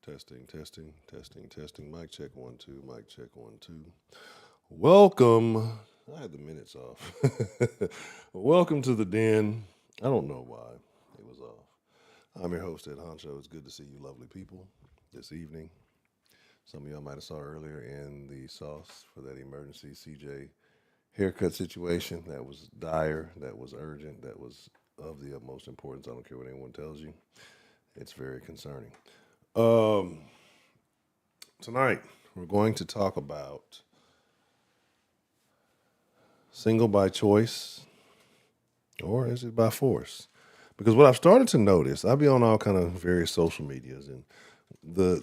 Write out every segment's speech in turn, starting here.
Testing. Mic check 1 2. Mic check 1 2. Welcome. I had the minutes off. Welcome to the den. I don't know why it was off. I'm your host, Ed Honcho. It's good to see you, lovely people, this evening. Some of y'all might have saw earlier in the sauce for that emergency CJ haircut situation. That was dire. That was urgent. That was of the utmost importance. I don't care what anyone tells you. It's very concerning. Tonight, we're going to talk about single by choice, or is it by force? Because what I've started to notice, I'll be on all kind of various social medias, and the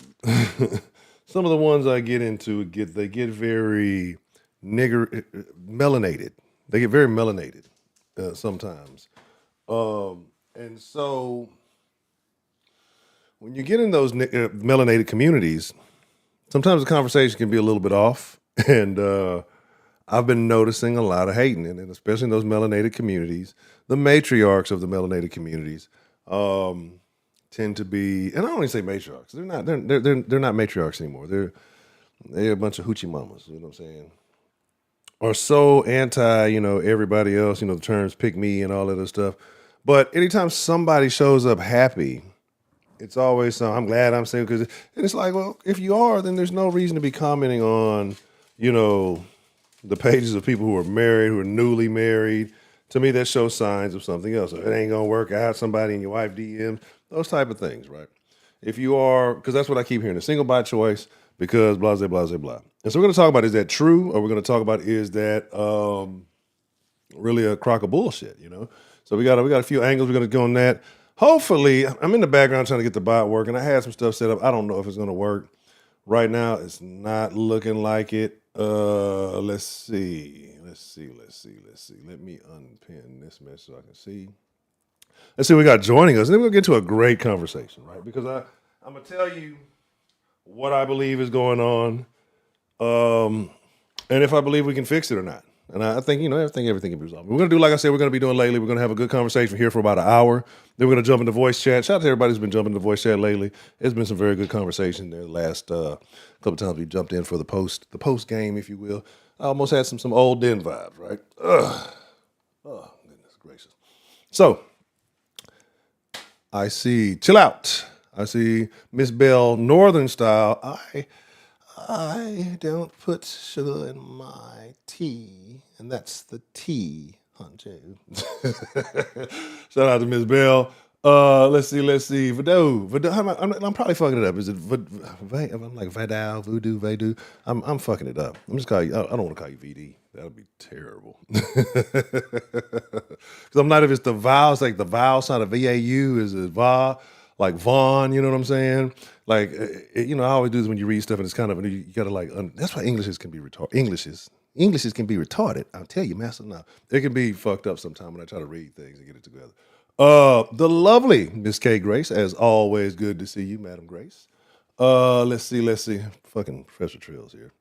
some of the ones I get into they get very melanated. They get very melanated sometimes, and so when you get in those melanated communities, sometimes the conversation can be a little bit off, and I've been noticing a lot of hating, and especially in those melanated communities, the matriarchs of the melanated communities tend to be, and I don't even say matriarchs. They're not. They're not matriarchs anymore. They're a bunch of hoochie mamas. You know what I'm saying? Are so anti, everybody else. The terms "pick me" and all that other stuff. But anytime somebody shows up happy, it's always something. I'm glad I'm single and it's like, well, if you are, then there's no reason to be commenting on, the pages of people who are married, who are newly married. To me, that shows signs of something else. If it ain't gonna work out, somebody in your wife DMs, those type of things, right? If you are, because that's what I keep hearing, a single by choice, because blah, blah, blah, blah, blah. And so we're gonna talk about, is that true? Or we're gonna talk about, is that really a crock of bullshit, So we got a few angles we're gonna go on that. Hopefully, I'm in the background trying to get the bot working. I had some stuff set up. I don't know if it's going to work. Right now, it's not looking like it. Let's see. Let me unpin this mess so I can see. Let's see what we got joining us. And then we'll get to a great conversation, right? Because I'm going to tell you what I believe is going on, and if I believe we can fix it or not. And I think, everything can be resolved. We're going to do, like I said, we're going to be doing lately. We're going to have a good conversation here for about an hour. Then we're going to jump into voice chat. Shout out to everybody who's been jumping into voice chat lately. It's been some very good conversation there. The last couple times we jumped in for the post game, if you will. I almost had some old den vibes, right? Ugh. Oh, goodness gracious. So, I see, chill out. I see Miss Bell, Northern style. I don't put sugar in my tea, and that's the tea, Honcho. Shout out to Miss Bell. Let's see. Voodoo. I'm probably fucking it up. Is it I'm like Vidal, Voodoo? I'm fucking it up. I'm just calling you. I don't want to call you VD. That would be terrible. Because I'm not. If it's the vowel, it's like the vowel sound of VAU is a va, like Vaughn. You know what I'm saying? Like, I always do this when you read stuff, and it's kind of, you got to that's why Englishes can be retarded. Englishes can be retarded. I'll tell you, master. Now, it can be fucked up sometime when I try to read things and get it together. The lovely Miss K. Grace, as always, good to see you, Madam Grace. Let's see. Fucking Professor Trills here.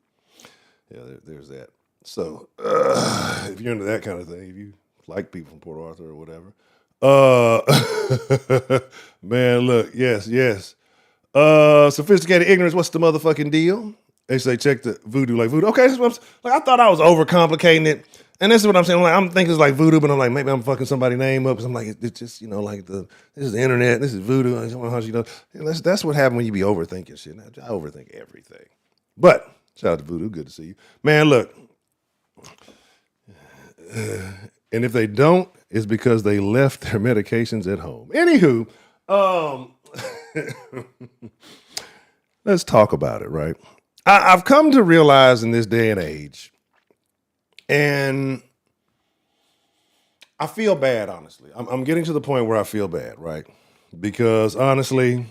Yeah, there's that. So, if you're into that kind of thing, if you like people from Port Arthur or whatever, man, look, yes. Sophisticated ignorance. What's the motherfucking deal? They say check the voodoo like voodoo. Okay, this is what I thought I was overcomplicating it, and this is what I'm saying. I'm thinking it's like voodoo, but I'm like, maybe I'm fucking somebody's name up because I'm like, it's just this is the internet. This is voodoo. That's what happened when you be overthinking shit. I overthink everything. But shout out to voodoo. Good to see you, man. Look, and if they don't, it's because they left their medications at home. Anywho, let's talk about it, right? I've come to realize in this day and age, and I feel bad, honestly. I'm getting to the point where I feel bad, right? Because honestly,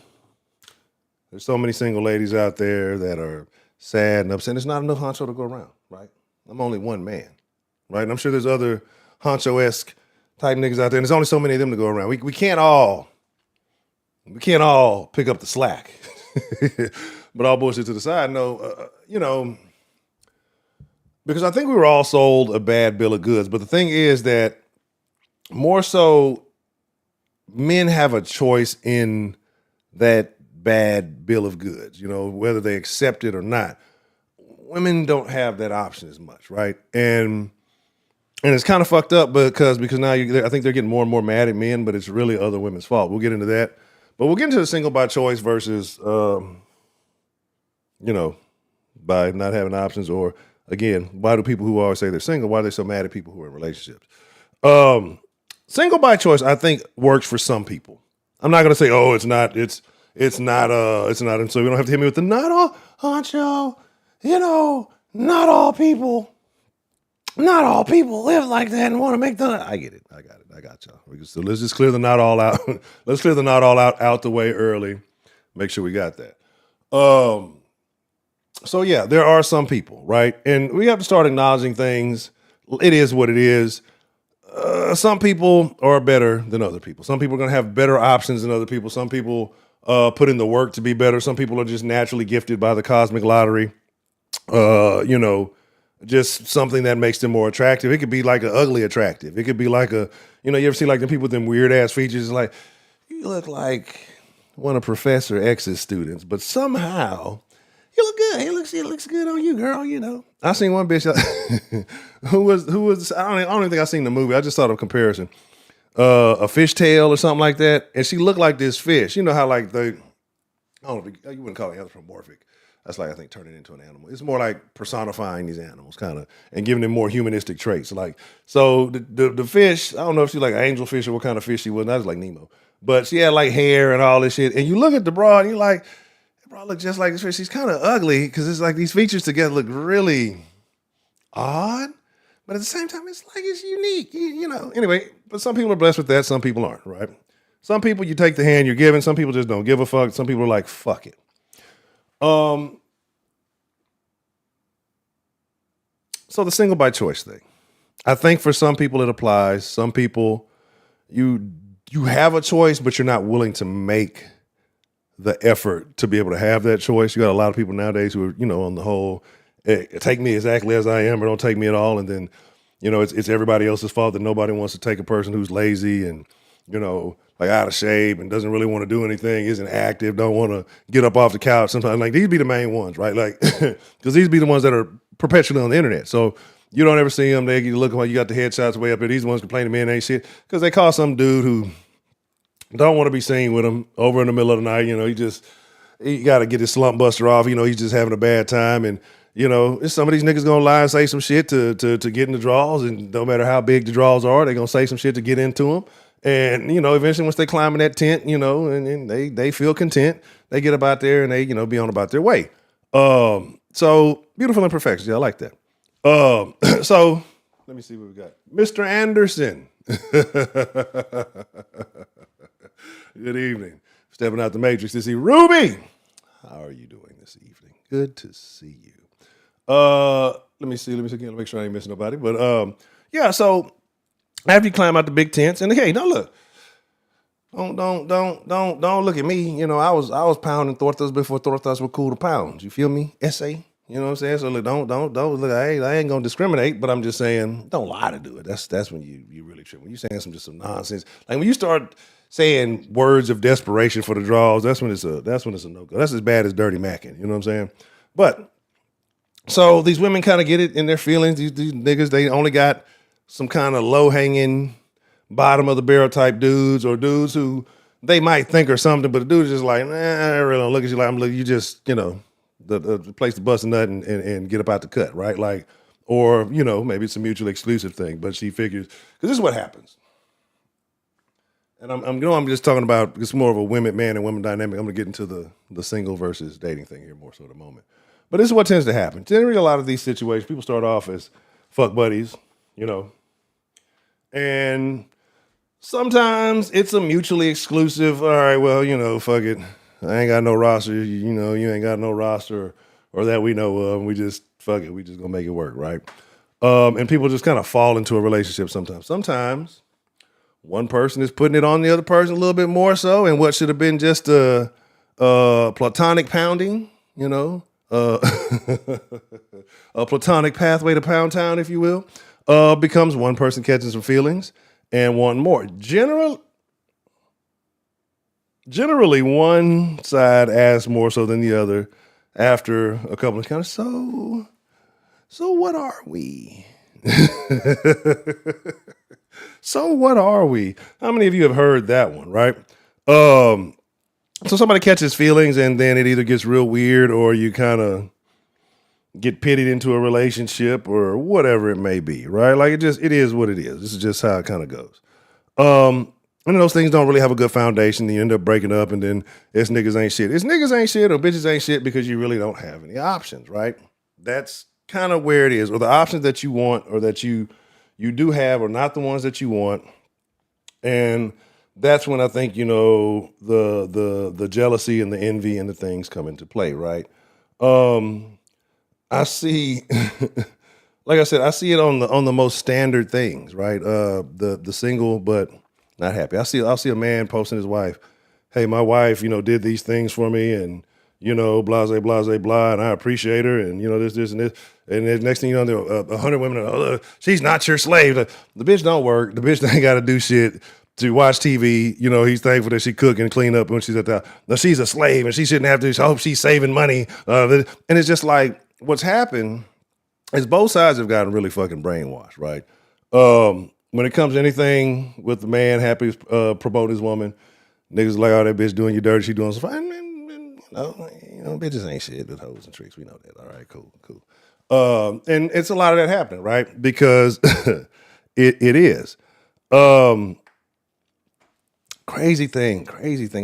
there's so many single ladies out there that are sad and upset. There's not enough honcho to go around, right? I'm only one man, right? And I'm sure there's other honcho-esque type niggas out there, and there's only so many of them to go around. We can't all pick up the slack. But all bullshit to the side, no, because I think we were all sold a bad bill of goods. But the thing is that more so, men have a choice in that bad bill of goods, whether they accept it or not. Women don't have that option as much, right? And it's kind of fucked up because now I think they're getting more and more mad at men, but it's really other women's fault. We'll get into that, but we'll get into the single by choice versus, by not having options, or again, why do people who always say they're single, why are they so mad at people who are in relationships? Single by choice, I think, works for some people. I'm not gonna say, oh, it's not. And so you don't have to hit me with the not all, honcho. Not all people live like that and want to make the. I get it. I got it. I got y'all. So let's just clear the not all out. Let's clear the not all out the way early. Make sure we got that. So yeah, there are some people, right? And we have to start acknowledging things. It is what it is. Some people are better than other people. Some people are going to have better options than other people. Some people put in the work to be better. Some people are just naturally gifted by the cosmic lottery. Just something that makes them more attractive. It could be like an ugly attractive. It could be like you ever see like the people with them weird ass features, like, you look like one of Professor X's students, but somehow you look good. It looks good on you, girl. I seen one bitch who was I don't even think I seen the movie. I just saw the comparison. A fishtail or something like that, and she looked like this fish. You know how like I don't know if you wouldn't call it anthropomorphic. That's like, I think, turning it into an animal. It's more like personifying these animals, kind of, and giving them more humanistic traits. Like, so the fish, I don't know if she's like an angelfish or what kind of fish she was. Not like Nemo, but she had like hair and all this shit. And you look at the broad, and you're like, the broad look just like this fish. She's kind of ugly because it's like these features together look really odd, but at the same time, it's like it's unique. Anyway, but some people are blessed with that. Some people aren't, right? Some people, you take the hand you're given. Some people just don't give a fuck. Some people are like, fuck it. So the single by choice thing, I think for some people it applies. Some people, you have a choice, but you're not willing to make the effort to be able to have that choice. You got a lot of people nowadays who are, on the whole, take me exactly as I am or don't take me at all. And then, it's everybody else's fault that nobody wants to take a person who's lazy and, like out of shape and doesn't really want to do anything, isn't active, don't want to get up off the couch sometimes. Like, these be the main ones, right? Like, because these be the ones that are perpetually on the internet. So you don't ever see them. They look like you got the headshots way up there. These ones complaining men ain't shit because they call some dude who don't want to be seen with them over in the middle of the night. He got to get his slump buster off. He's just having a bad time. And, some of these niggas going to lie and say some shit to get in the draws. And no matter how big the draws are, they're going to say some shit to get into them. And, eventually once they climb in that tent, and they feel content, they get up out there and they, be on about their way. So beautiful imperfections. Yeah, I like that. So let me see what we got. Mr. Anderson. Good evening. Stepping out the matrix to see Ruby. How are you doing this evening? Good to see you. Let me see again. Let me make sure I ain't missing nobody. But yeah, so after you climb out the big tents, and hey, don't look. Don't look at me. I was pounding tortas before tortas were cool to pound. You feel me? Essay. You know what I'm saying? So look, don't look. I ain't gonna discriminate, but I'm just saying, don't lie to do it. That's when you really trip. When you saying some nonsense, like when you start saying words of desperation for the draws, that's when it's a no-go. That's as bad as dirty macking. You know what I'm saying? But so these women kind of get it in their feelings. These niggas, they only got some kind of low-hanging, bottom of the barrel type dudes, or dudes who they might think or something, but the dude's just like, I really don't look at you like I'm looking. You just, the place to bust a nut and get up out the cut, right? Like, or, maybe it's a mutually exclusive thing, but she figures, because this is what happens. And I'm just talking about, it's more of a man and women dynamic. I'm going to get into the single versus dating thing here more so in a moment. But this is what tends to happen. Generally, a lot of these situations, people start off as fuck buddies, and sometimes it's a mutually exclusive, all right, well, fuck it. I ain't got no roster, you ain't got no roster or that we know of. We just, fuck it, we just gonna make it work, right? And people just kind of fall into a relationship sometimes. Sometimes one person is putting it on the other person a little bit more so, and what should have been just a platonic pounding, a platonic pathway to Pound Town, if you will, becomes one person catching some feelings and wanting more. generally one side asks more so than the other after a couple of kind of so what are we? So what are we? How many of you have heard that one, right? Um, so somebody catches feelings and then it either gets real weird or you kind of get pitted into a relationship or whatever it may be, right? Like it is what it is. This is just how it kind of goes. And those things don't really have a good foundation. You end up breaking up and then it's niggas ain't shit. It's niggas ain't shit or bitches ain't shit because you really don't have any options, right? That's kind of where it is. Or the options that you want or that you do have are not the ones that you want. And that's when I think, the jealousy and the envy and the things come into play, right? I see like I said, I see it on the most standard things, right? The single but not happy. I'll see a man posting his wife, "Hey, my wife, did these things for me, and blase blase blah, and I appreciate her, and this and this." And then next thing you know, there are 100 women. "Oh, she's not your slave." The bitch don't work. The bitch ain't got to do shit to watch TV. He's thankful that she cook and clean up when she's at the. No, she's a slave, and she shouldn't have to. I hope she's saving money. And it's just like what's happened is both sides have gotten really fucking brainwashed, right? When it comes to anything with the man happy promoting his woman, niggas like, "Oh, that bitch doing you dirty, she doing so fine." Bitches ain't shit with hoes and tricks. We know that. All right, cool. And it's a lot of that happening, right? Because it is. Crazy thing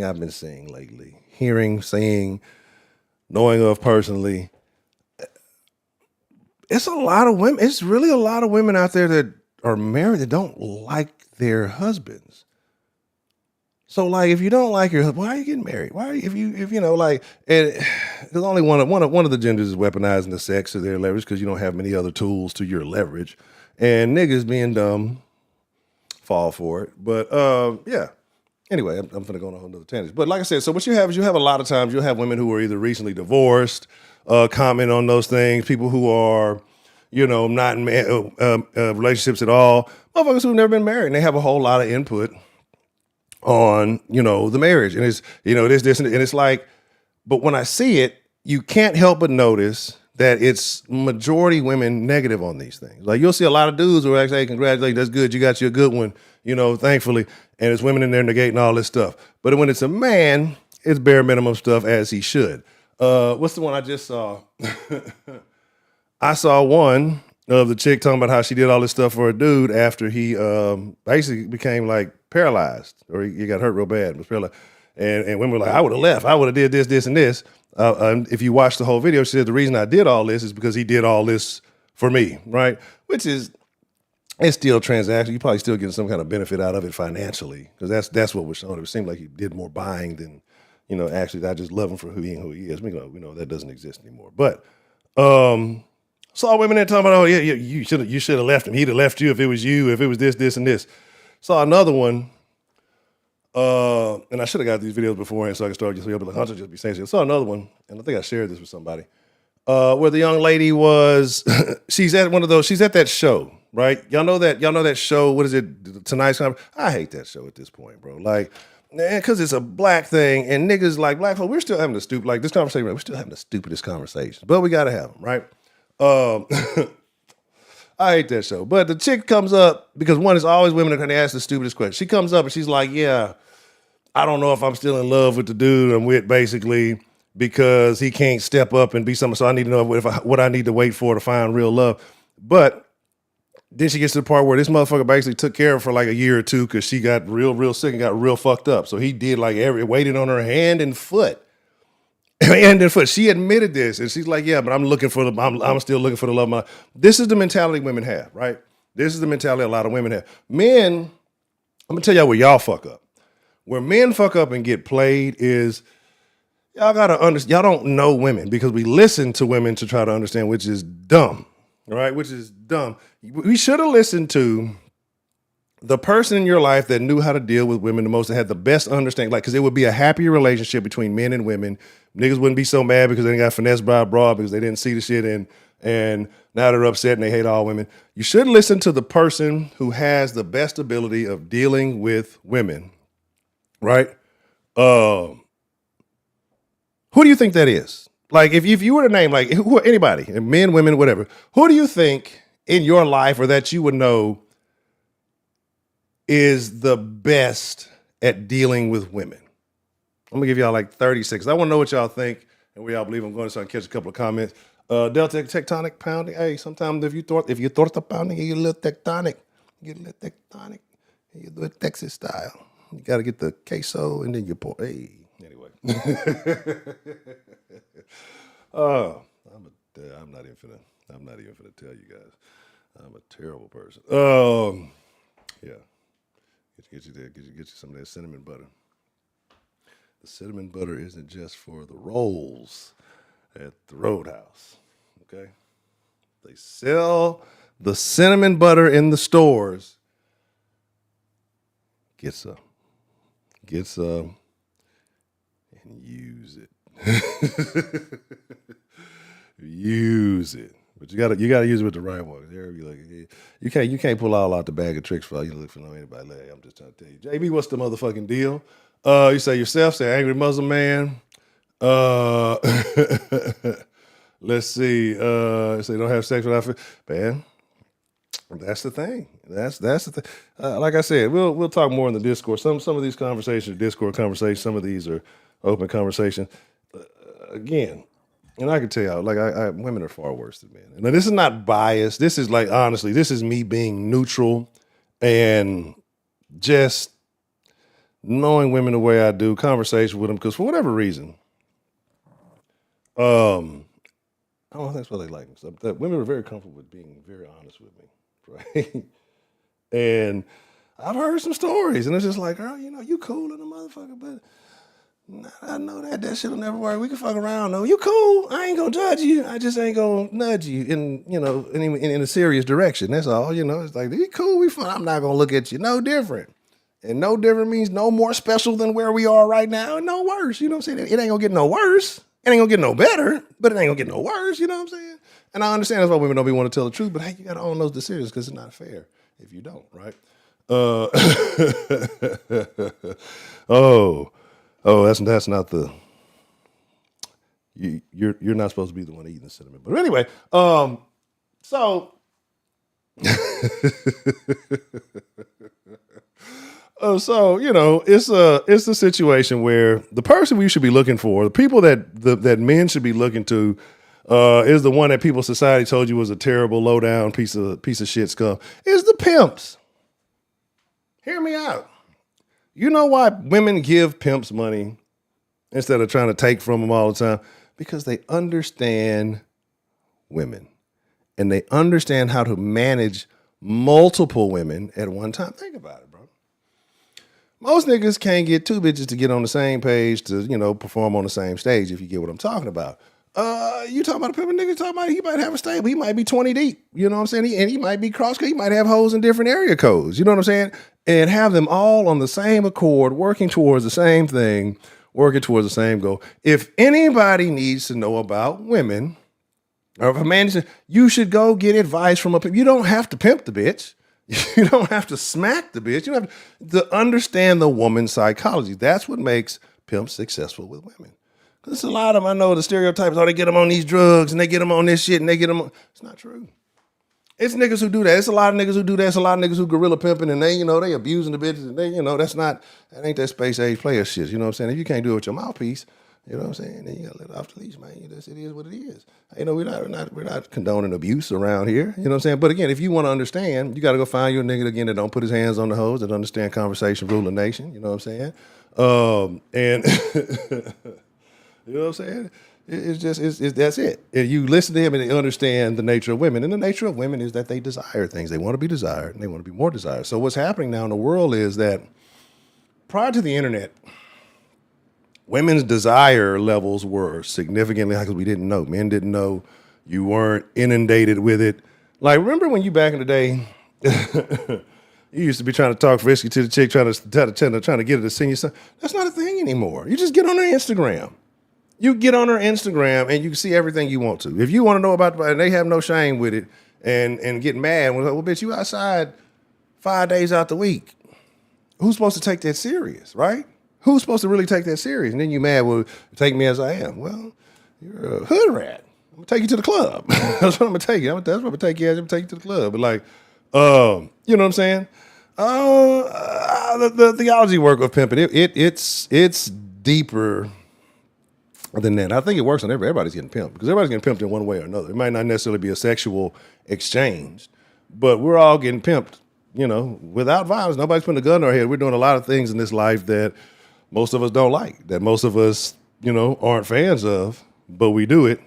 I've been seeing lately, hearing, seeing, knowing of personally. It's a lot of women. It's really a lot of women out there that are married that don't like their husbands. So, like, if you don't like your husband, why are you getting married? Why are you, if you know, like, and there's only one of the genders is weaponizing the sex to their leverage because you don't have many other tools to your leverage, and niggas being dumb fall for it. But yeah. Anyway, I'm gonna go on a whole nother tangent. But like I said, so what you have is you have a lot of times you'll have women who are either recently divorced, comment on those things, people who are, not in relationships at all, motherfuckers who've never been married, and they have a whole lot of input on, the marriage. And it's, this, and it's like, but when I see it, you can't help but notice that it's majority women negative on these things. Like you'll see a lot of dudes who are actually, "Hey, congratulations, that's good, you got you a good one," thankfully. And it's women in there negating all this stuff. But when it's a man, it's bare minimum stuff as he should. What's the one I just saw? I saw one of the chick talking about how she did all this stuff for a dude after he basically became like paralyzed, or he got hurt real bad and was paralyzed. And women were like, "I would have left. I would have did this, this, and this." If you watch the whole video, she said the reason I did all this is because he did all this for me, right? Which is, it's still transactional. You probably still getting some kind of benefit out of it financially, because that's what was shown. It seemed like he did more buying than, actually I just love him for who he is. We know that doesn't exist anymore. But saw women there talking about, "Oh yeah, you should have left him. He'd have left you if it was you, if it was this, this, and this." Saw another one. And I should have got these videos beforehand so I could start just be like, Hunter just be saying shit. Saw another one, and I think I shared this with somebody, where the young lady was, she's at that show, right? Y'all know that show. What is it? Tonight's Conference. I hate that show at this point, bro. Like, because it's a black thing, and niggas like black folk, we're still having this conversation. We're still having the stupidest conversations, but we gotta have them, right? I hate that show. But the chick comes up, because one, is always women that can ask the stupidest question. She comes up and she's like, "Yeah, I don't know if I'm still in love with the dude I'm with, basically, because he can't step up and be something. So I need to know what I need to wait for to find real love." But then she gets to the part where this motherfucker basically took care of her for like a year or two because she got real sick and got real fucked up. So he did like waited on her hand and foot. She admitted this, and she's like, "Yeah, but I'm still looking for the love of my." This is the mentality women have, right? This is the mentality a lot of women have. Men, I'm gonna tell y'all where y'all fuck up. Where men fuck up and get played is, y'all gotta understand. Y'all don't know women because we listen to women to try to understand, which is dumb, right? Which is dumb. We should have listened to the person in your life that knew how to deal with women the most, that had the best understanding, like, because it would be a happier relationship between men and women. Niggas wouldn't be so mad because they got finessed by a broad because they didn't see the shit, and now they're upset and they hate all women. You should listen to the person who has the best ability of dealing with women, right? Uh, who do you think that is? Like, if you were to name, like, anybody, men, women, whatever, who do you think in your life or that you would know is the best at dealing with women? I'm gonna give y'all like 30 seconds. I want to know what y'all think and where y'all believe. I'm going to start catch a couple of comments. Delta tectonic pounding. Hey, sometimes if you thought the pounding, you get a little tectonic. You get a little tectonic. You do it Texas style. You got to get the queso and then you pour. Hey, anyway. I'm not even finna tell you guys. I'm a terrible person. Yeah. Get you some of that cinnamon butter. The cinnamon butter isn't just for the rolls at the Roadhouse. Okay? They sell the cinnamon butter in the stores. Get some. Get some and use it. Use it. But you gotta use it with the right one. You can't pull all out the bag of tricks for you look for anybody. Like, I'm just trying to tell you. JB, what's the motherfucking deal? You say yourself, say angry Muslim man. Let's see. Say don't have sex without man. That's the thing. That's the thing. Like I said, we'll talk more in the Discord. Some of these conversations are Discord conversations. Some of these are open conversations. Again, and I can tell y'all, like women are far worse than men. And this is not biased. This is like honestly, this is me being neutral and just knowing women the way I do, conversation with them, because for whatever reason, I don't think that's why they like me. So that women are very comfortable with being very honest with me, right? And I've heard some stories, and it's just like, girl, you cool in a motherfucker, but I know that shit'll never work. We can fuck around though. You cool? I ain't gonna judge you. I just ain't gonna nudge you in a serious direction. That's all. It's like you cool. We fun. I'm not gonna look at you no different. And no different means no more special than where we are right now, and no worse. You know what I'm saying? It ain't gonna get no worse. It ain't gonna get no better, but it ain't gonna get no worse. You know what I'm saying? And I understand that's why women don't want to tell the truth. But hey, you gotta own those decisions because it's not fair if you don't, right? That's not the. You're not supposed to be the one eating the cinnamon. But anyway, so. It's a situation where the person we should be looking for, the people that men should be looking to, is the one that people society told you was a terrible, low down piece of shit scum. Is the pimps. Hear me out. You know why women give pimps money instead of trying to take from them all the time? Because they understand women and they understand how to manage multiple women at one time. Think about it, bro. Most niggas can't get two bitches to get on the same page to, perform on the same stage, if you get what I'm talking about. You talking about a pimp nigga, talking about he might have a stable, he might be 20 deep, you know what I'm saying? He might be he might have hoes in different area codes, you know what I'm saying? And have them all on the same accord, working towards the same thing, working towards the same goal. If anybody needs to know about women, or if a man says, you should go get advice from a pimp. You don't have to pimp the bitch. You don't have to smack the bitch. You don't have to understand the woman's psychology. That's what makes pimps successful with women. There's a lot of them, I know the stereotypes, they get them on these drugs and they get them on this shit and they get them on. It's not true. It's niggas who do that. It's a lot of niggas who do that. It's a lot of niggas who gorilla pimping and they abusing the bitches and that ain't that space age player shit. You know what I'm saying? If you can't do it with your mouthpiece, you know what I'm saying? Then you gotta let it off the leash, man. It is what it is. We're not condoning abuse around here. You know what I'm saying? But again, if you want to understand, you got to go find your nigga again that don't put his hands on the hose, that understand conversation, rule the nation. You know what I'm saying? And you know what I'm saying? That's it. And you listen to him and they understand the nature of women. And the nature of women is that they desire things. They want to be desired and they want to be more desired. So what's happening now in the world is that prior to the internet, women's desire levels were significantly high because we didn't know. Men didn't know. You weren't inundated with it. Like, remember when you back in the day, you used to be trying to talk frisky to the chick, trying to get her to sing you something. That's not a thing anymore. You just get on her Instagram. You get on her Instagram and you can see everything you want to. If you want to know about it, and they have no shame with it and get mad, well, bitch, you outside 5 days out the week. Who's supposed to take that serious, right? Who's supposed to really take that serious? And then you mad, well, take me as I am. Well, you're a hood rat. I'm gonna take you to the club. That's what I'm gonna take you. That's what I'm gonna take you as. I'm gonna take you to the club. But like, you know what I'm saying? The theology work of pimping, it's deeper than that. I think it works on everybody's getting pimped because everybody's getting pimped in one way or another. It might not necessarily be a sexual exchange, but we're all getting pimped, without violence. Nobody's putting a gun to our head. We're doing a lot of things in this life that most of us don't like, that most of us, aren't fans of, but we do it.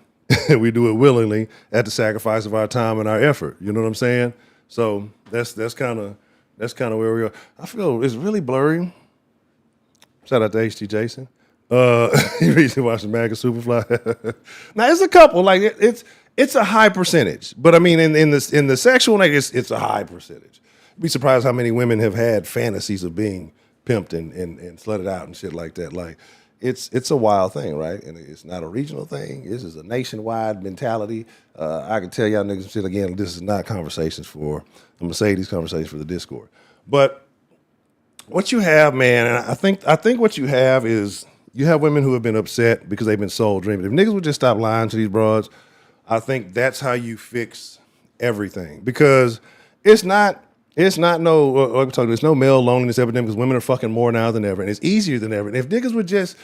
We do it willingly at the sacrifice of our time and our effort. You know what I'm saying? So that's kind of where we are. I feel it's really blurry. Shout out to HT Jason. You recently watched the Mag and Superfly. Now it's a couple. Like it's a high percentage, but I mean in the sexual, like it's a high percentage. You'd be surprised how many women have had fantasies of being pimped and slutted out and shit like that. Like it's a wild thing, right? And it's not a regional thing. This is a nationwide mentality. I can tell y'all niggas shit again. This is not conversations for. I'm gonna say these conversations for the Discord, but what you have, man, and I think what you have is you have women who have been upset because they've been soul dreaming. If niggas would just stop lying to these broads, I think that's how you fix everything. Because it's not no, like we're talking, there's no male loneliness epidemic because women are fucking more now than ever, and it's easier than ever. And if niggas would just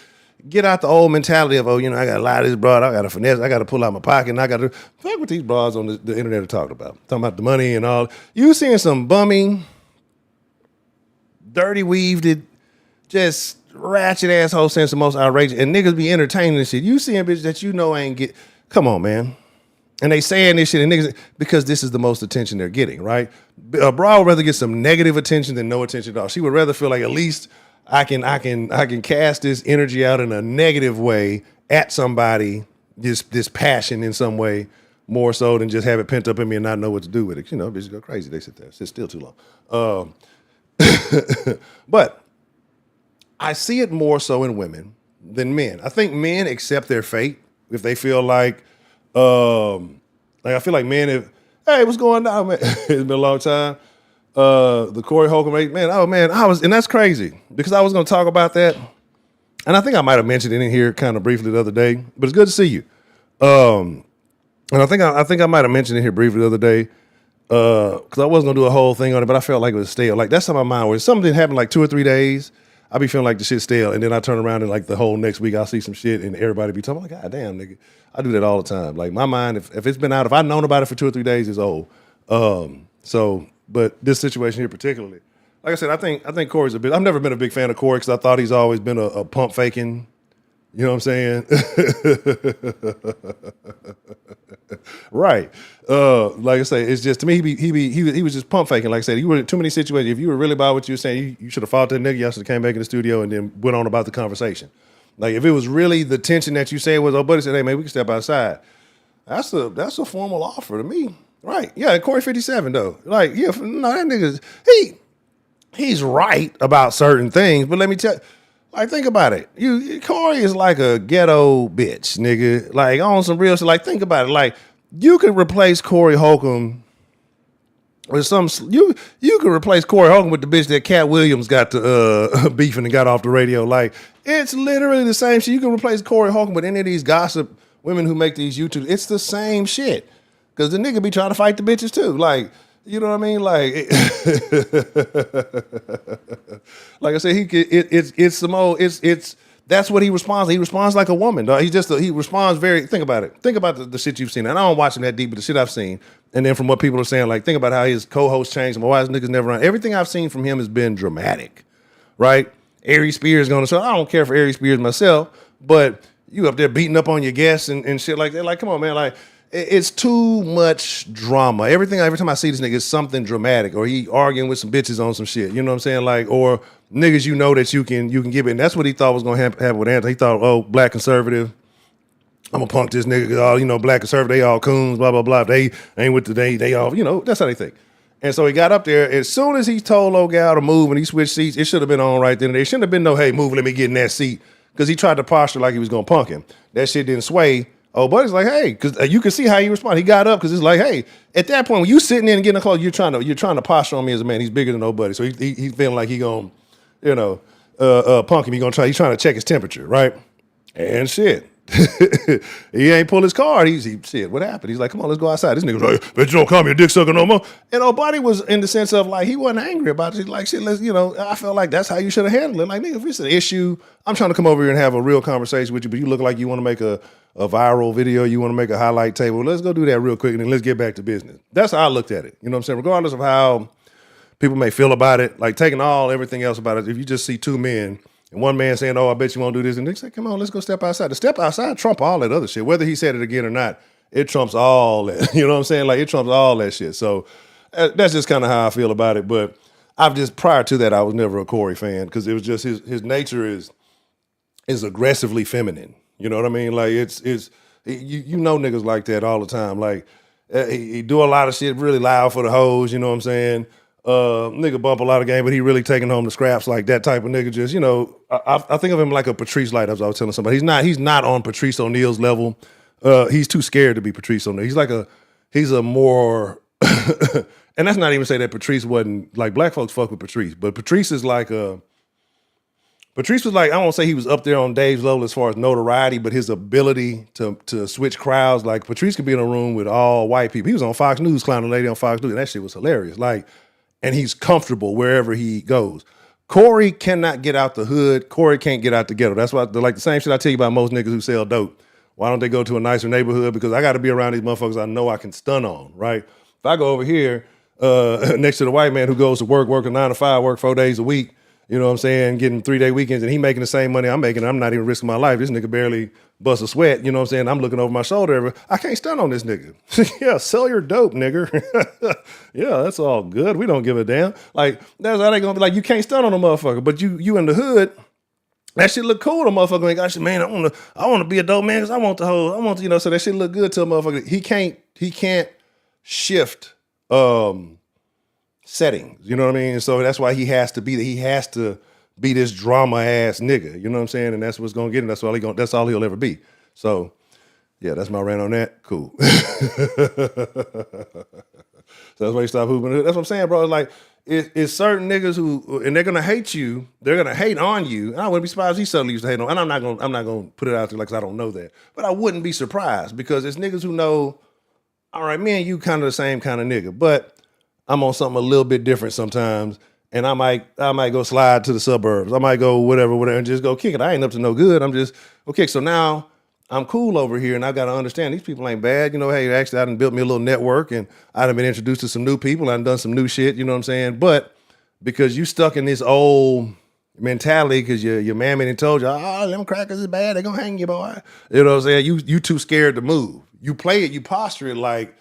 get out the old mentality of, I gotta lie to this broad, I gotta finesse, I gotta pull out my pocket, and I gotta fuck what these broads on the internet are talking about the money and all. You seeing some bummy, dirty weaved, just ratchet asshole saying the most outrageous, and niggas be entertaining this shit. You seeing bitches that ain't get, come on, man. And they saying this shit, and niggas, because this is the most attention they're getting, right? A broad would rather get some negative attention than no attention at all. She would rather feel like at least I can cast this energy out in a negative way at somebody, this passion in some way, more so than just have it pent up in me and not know what to do with it. Bitches go crazy. They sit there. Sit still too long. But I see it more so in women than men. I think men accept their fate if they feel like I feel like men have, hey, what's going on, man? It's been a long time. The Corey Holcomb, man, and that's crazy because I was going to talk about that. And I think I might have mentioned it in here kind of briefly the other day, but it's good to see you. And I think I might have mentioned it here briefly the other day because I wasn't going to do a whole thing on it, but I felt like it was stale. Like that's how my mind was. Something happened like 2 or 3 days. I be feeling like the shit's stale, and then I turn around and like the whole next week I'll see some shit and everybody be talking like, God damn, nigga. I do that all the time. Like my mind, if it's been out, if I've known about it for 2 or 3 days, it's old. But this situation here particularly, like I said, I think Corey's a bit. I've never been a big fan of Corey because I thought he's always been a pump faking. You know what I'm saying? Right. Like I say, it's just to me he was just pump faking. Like I said, you were in too many situations. If you were really about what you were saying, you should have fought that nigga. You should have came back in the studio and then went on about the conversation. Like if it was really the tension that you said was, oh, buddy said, hey man, we can step outside. That's a formal offer to me. Right. Yeah, Corey 57 though. Like, yeah, no, that nigga's he's right about certain things, but let me tell you, like, think about it. Corey is like a ghetto bitch, nigga. Like, on some real shit. Like, think about it. Like, you could replace Corey Holcomb with you could replace Corey Holcomb with the bitch that Cat Williams got to beefing and got off the radio. Like, it's literally the same shit. You can replace Corey Holcomb with any of these gossip women who make these YouTube. It's the same shit. Because the nigga be trying to fight the bitches too. Like, you know what I mean? Like, like I said, that's what he responds. He responds like a woman, dog. He responds very. Think about it. Think about the shit you've seen. And I don't watch him that deep, but the shit I've seen, and then from what people are saying, like, think about how his co-host changed him. Why his niggas never run. Everything I've seen from him has been dramatic, right? Aries Spears going to show. I don't care for Aries Spears myself, but you up there beating up on your guests and shit like that. Like, come on, man. Like, it's too much drama. Every time I see this nigga, it's something dramatic, or he arguing with some bitches on some shit. You know what I'm saying? Like, or niggas you know that you can give it. And that's what he thought was gonna happen with Anthony. He thought, oh, black conservative, I'm gonna punk this nigga. All black conservative, they all coons, blah blah blah. They ain't with the they all. That's how they think. And so he got up there. As soon as he told old gal to move and he switched seats, it should have been on right then and there. It shouldn't have been no, hey, move, let me get in that seat, because he tried to posture like he was gonna punk him. That shit didn't sway. Oh, buddy's like, hey, because you can see how he responded. He got up because it's like, hey, at that point when you sitting in and getting close, you're trying to posture on me as a man. He's bigger than nobody, so he's feeling like he gonna, punk him. He's trying to check his temperature, right? And shit. He ain't pull his card. He shit, what happened? He's like, come on, let's go outside. This nigga's like, bet you don't call me a dick sucker no more. And old buddy was in the sense of like, he wasn't angry about it. He's like, shit, I felt like that's how you should have handled it. Like, nigga, if it's an issue, I'm trying to come over here and have a real conversation with you, but you look like you want to make a viral video, you want to make a highlight table. Let's go do that real quick and then let's get back to business. That's how I looked at it. You know what I'm saying? Regardless of how people may feel about it, like taking everything else about it, if you just see two men, and one man saying, oh, I bet you won't do this. And they say, come on, let's go step outside. The step outside trump all that other shit. Whether he said it again or not, it trumps all that. You know what I'm saying? Like, it trumps all that shit. So that's just kind of how I feel about it. But prior to that, I was never a Corey fan because it was just his nature is aggressively feminine. You know what I mean? Like, you know niggas like that all the time. Like, he do a lot of shit really loud for the hoes, you know what I'm saying? Nigga bump a lot of game, but he really taking home the scraps, like that type of nigga. Just, you know, I think of him like a Patrice Light, as I was telling somebody. He's not on Patrice O'Neal's level. He's too scared to be Patrice O'Neal. He's a more, and that's not even say that Patrice wasn't, like, black folks fuck with Patrice, but Patrice was like, I won't say he was up there on Dave's level as far as notoriety, but his ability to switch crowds. Like, Patrice could be in a room with all white people. He was on Fox News, clowning a lady on Fox News, and that shit was hilarious. Like, and he's comfortable wherever he goes. Corey cannot get out the hood. Corey can't get out the ghetto. That's why, like, the same shit I tell you about most niggas who sell dope. Why don't they go to a nicer neighborhood? Because I got to be around these motherfuckers I know I can stun on, right? If I go over here next to the white man who goes to work a 9 to 5, work 4 days a week, you know what I'm saying, getting 3-day weekends, and he making the same money I'm making, I'm not even risking my life. This nigga barely bust a sweat, you know what I'm saying? I'm looking over my shoulder. I can't stun on this nigga. Yeah, sell your dope, nigga. Yeah, that's all good. We don't give a damn. Like, that's how they gonna be like, you can't stun on a motherfucker, but you in the hood, that shit look cool to a motherfucker. Like, gosh, man, I wanna be a dope man because I want the whole, you know, so that shit look good to a motherfucker. He can't shift settings, you know what I mean? So that's why he has to be this drama ass nigga, you know what I'm saying? And that's what's gonna get him. That's all he'll ever be. So yeah, that's my rant on that. Cool. So that's why you stop hooping. That's what I'm saying, bro. It's like it's certain niggas who, and they're gonna hate you. They're gonna hate on you. And I wouldn't be surprised if he suddenly used to hate on. And I'm not gonna put it out there like 'cause I don't know that. But I wouldn't be surprised because it's niggas who know, all right, me and you kind of the same kind of nigga, but I'm on something a little bit different sometimes, and I might go slide to the suburbs. I might go whatever, and just go kick it. I ain't up to no good. I'm just okay. So now I'm cool over here, and I got to understand these people ain't bad. You know, hey, actually, I done built me a little network, and I done been introduced to some new people. I done done some new shit. You know what I'm saying? But because you stuck in this old mentality, because your mammy done told you, oh, them crackers is bad. They gonna hang you, boy. You know what I'm saying? You too scared to move. You play it. You posture it like,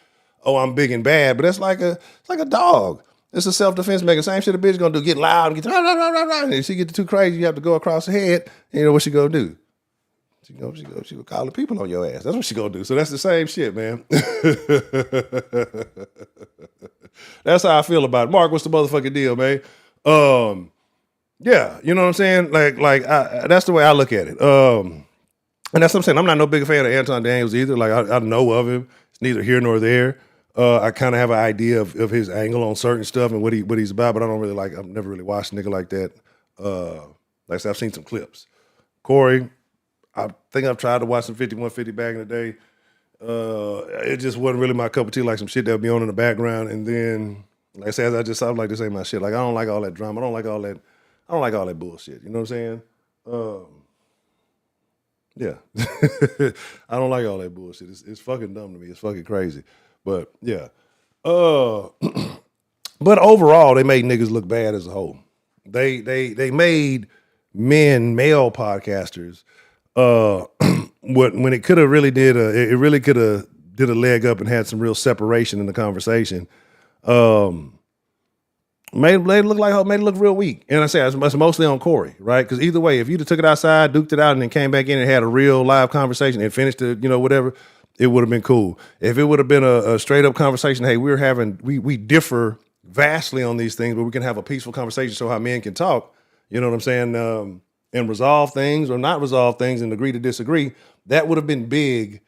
oh, I'm big and bad, but it's like a dog. It's a self-defense mechanism. Same shit a bitch gonna do, get loud and get, and if she get too crazy, you have to go across the head, and you know what she gonna do? She gonna call the people on your ass. That's what she gonna do. So that's the same shit, man. That's how I feel about it. Mark, what's the motherfucking deal, man? Yeah, you know what I'm saying? Like that's the way I look at it. And that's what I'm saying. I'm not no big fan of Anton Daniels either. Like, I know of him. It's neither here nor there. I kind of have an idea of his angle on certain stuff and what he's about, but I don't really like. I've never really watched a nigga like that. Like I said, I've seen some clips. Corey, I think I've tried to watch some 5150 back in the day. It just wasn't really my cup of tea. Like some shit that would be on in the background, and then, like I said, I was like, this ain't my shit. Like, I don't like all that drama. I don't like all that bullshit. You know what I'm saying? Yeah. I don't like all that bullshit. It's fucking dumb to me. It's fucking crazy. But yeah. But overall, they made niggas look bad as a whole. They made male podcasters when it could have really did a leg up and had some real separation in the conversation. Made it look real weak. And I say it's mostly on Corey, right? Because either way, if you'd have took it outside, duked it out, and then came back in and had a real live conversation and finished it, whatever, it would have been cool. If it would have been a straight up conversation, hey, we differ vastly on these things, but we can have a peaceful conversation so how men can talk, you know what I'm saying, and resolve things or not resolve things and agree to disagree, that would have been big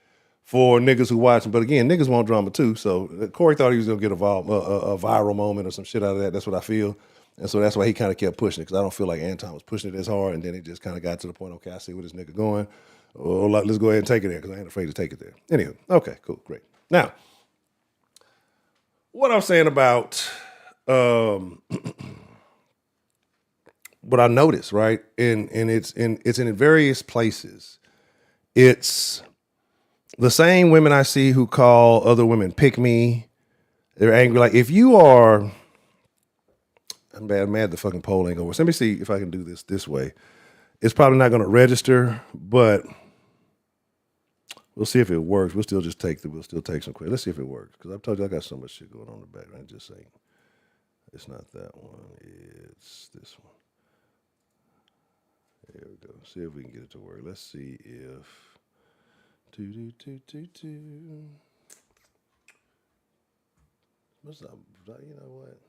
for niggas who watch them. But again, niggas want drama too. So Corey thought he was going to get a viral moment or some shit out of that. That's what I feel. And so that's why he kind of kept pushing it, because I don't feel like Anton was pushing it as hard. And then it just kind of got to the point, okay, I see where this nigga going. Oh, let's go ahead and take it there, because I ain't afraid to take it there. Anyway, okay, cool, great. Now, what I'm saying about what I noticed, right? And it's in various places. It's the same women I see who call other women pick me. They're angry. Like, if you are, I'm mad the fucking poll ain't gonna work. So let me see if I can do this way. It's probably not gonna register, but we'll see if it works. We'll still take some questions. Let's see if it works. Because I've told you I got so much shit going on in the background. Just saying. It's not that one. It's this one. There we go. See if we can get it to work. Let's see if. You know what?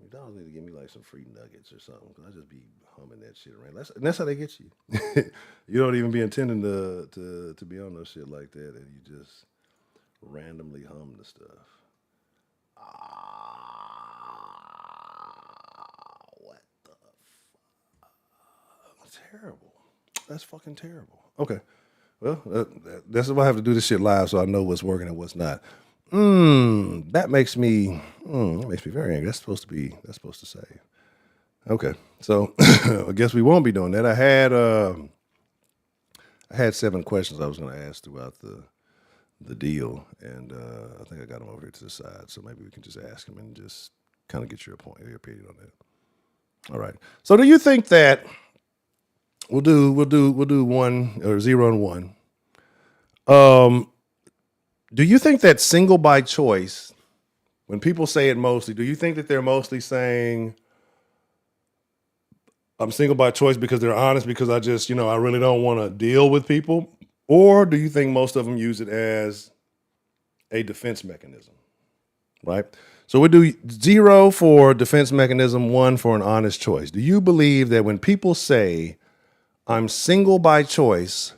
McDonald's need to give me like some free nuggets or something, because I just be humming that shit around. That's how they get you. You don't even be intending to be on no shit like that, and you just randomly hum the stuff. What the fuck? Terrible. That's fucking terrible. Okay. Well, that's why I have to do this shit live, so I know what's working and what's not. That makes me very angry. That's supposed to save. Okay, so I guess we won't be doing that. I had 7 questions I was going to ask throughout the deal, and I think I got them over here to the side. So maybe we can just ask them and just kind of get your opinion on that. All right. So, do you think that we'll do 1 or 0 and 1? Do you think that single by choice, when people say it mostly, do you think that they're mostly saying, I'm single by choice because they're honest, because I just, I really don't want to deal with people? Or do you think most of them use it as a defense mechanism, right? So we do 0 for defense mechanism, 1 for an honest choice. Do you believe that when people say, I'm single by choice,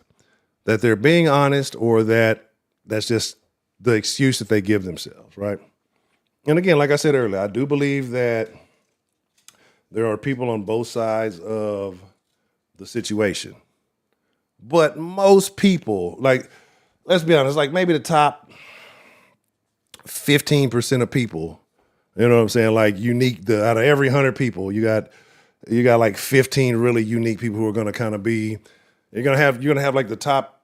that they're being honest, or that's just the excuse that they give themselves, right? And again, like I said earlier, I do believe that there are people on both sides of the situation. But most people, like, let's be honest, like maybe the top 15% of people, you know what I'm saying? Like unique, out of every 100 people, you got like 15 really unique people who are going to kind of be, you're going to have like the top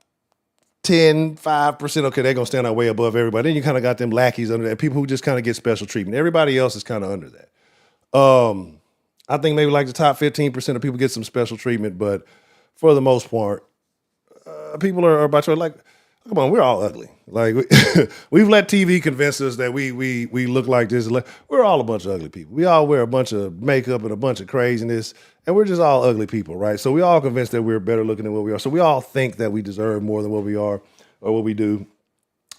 5%, okay, they're going to stand out way above everybody. Then you kind of got them lackeys under that, people who just kind of get special treatment. Everybody else is kind of under that. I think maybe like the top 15% of people get some special treatment, but for the most part, people are about to, like, come on, we're all ugly. Like, we've let TV convince us that we look like this. We're all a bunch of ugly people. We all wear a bunch of makeup and a bunch of craziness, and we're just all ugly people, right? So we all convinced that we're better looking than what we are. So we all think that we deserve more than what we are or what we do.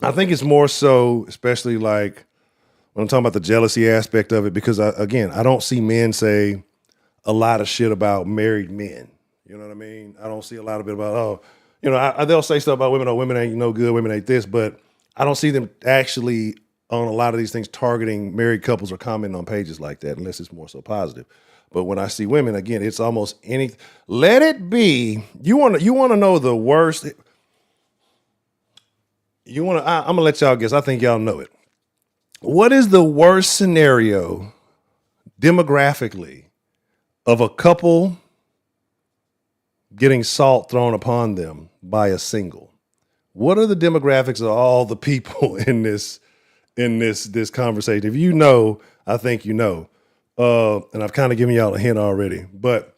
I think it's more so, especially like when I'm talking about the jealousy aspect of it, because again, I don't see men say a lot of shit about married men. You know what I mean? I don't see a lot of it about, they'll say stuff about women, women ain't no good, women ain't this, but I don't see them actually on a lot of these things targeting married couples or commenting on pages like that, unless it's more so positive. But when I see women, again, it's almost any. Let it be. You want to know the worst. I'm gonna let y'all guess. I think y'all know it. What is the worst scenario demographically of a couple getting salt thrown upon them by a single? What are the demographics of all the people in this conversation? If you know, I think you know. And I've kind of given y'all a hint already. But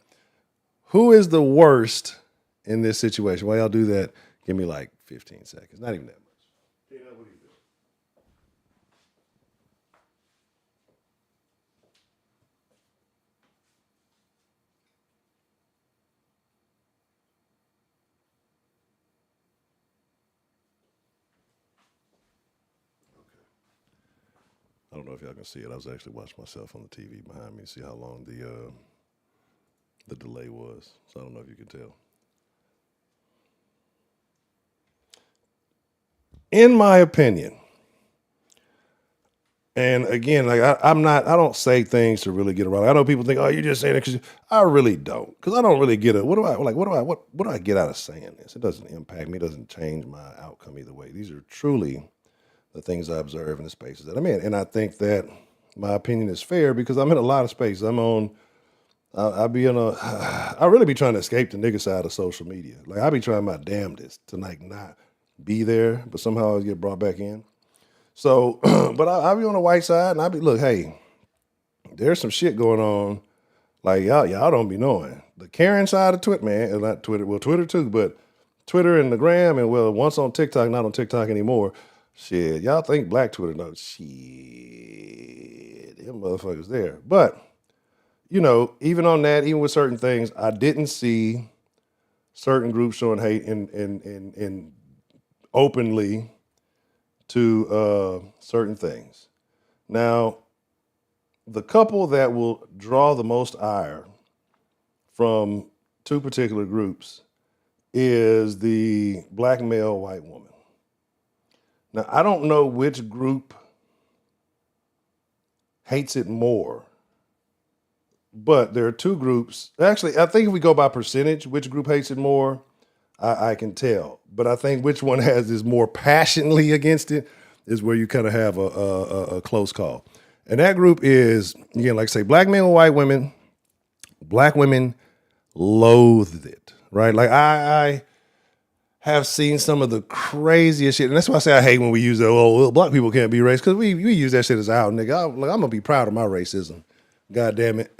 who is the worst in this situation? While y'all do that, give me like 15 seconds. Not even that much. What do you do? I don't know if y'all can see it. I was actually watching myself on the TV behind me, see how long the delay was. So I don't know if you can tell. In my opinion, And again, like I don't say things to really get around. I know people think, oh, you're just saying it because I really don't, because I don't really get it. What do I like? What do I get out of saying this? It doesn't impact me. It doesn't change my outcome either way. These are truly the things I observe in the spaces that I'm in, and I think that my opinion is fair because I'm in a lot of spaces. I'm on. I be in a. I really be trying to escape the nigga side of social media. Like I be trying my damnedest to like not be there, but somehow I always get brought back in. So, but I be on the white side, and I be look, hey, there's some shit going on. Like y'all don't be knowing the Karen side of Twitter, man. Not Twitter, well, Twitter too, but Twitter and the gram, and well, once on TikTok, not on TikTok anymore. Shit, y'all think Black Twitter? No, shit, them motherfuckers there. But even on that, even with certain things, I didn't see certain groups showing hate and openly to certain things. Now, the couple that will draw the most ire from two particular groups is the black male white woman. Now, I don't know which group hates it more, but there are two groups. Actually, I think if we go by percentage, which group hates it more, I can tell. But I think which one has this more passionately against it is where you kind of have a close call. And that group is, again, like I say, black men and white women. Black women loathed it, right? Like I have seen some of the craziest shit. And that's why I say I hate when we use that, oh, well, black people can't be racist, because we use that shit as out, nigga. I'm going to be proud of my racism. God damn it.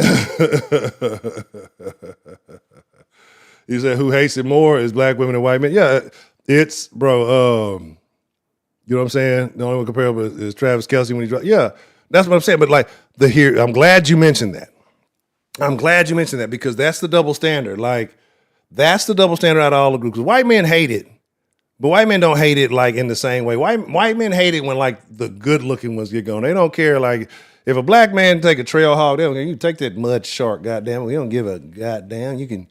You said who hates it more is black women and white men. Yeah, it's, bro, you know what I'm saying? The only one comparable is Travis Kelce when he dropped. Yeah, that's what I'm saying. But like I'm glad you mentioned that. I'm glad you mentioned that because that's the double standard. Like, that's the double standard out of all the groups. White men hate it, but white men don't hate it like in the same way. White men hate it when like the good looking ones get going. They don't care. Like if a black man take a trail hog, they don't care. You take that mud shark, goddamn. We don't give a goddamn. You can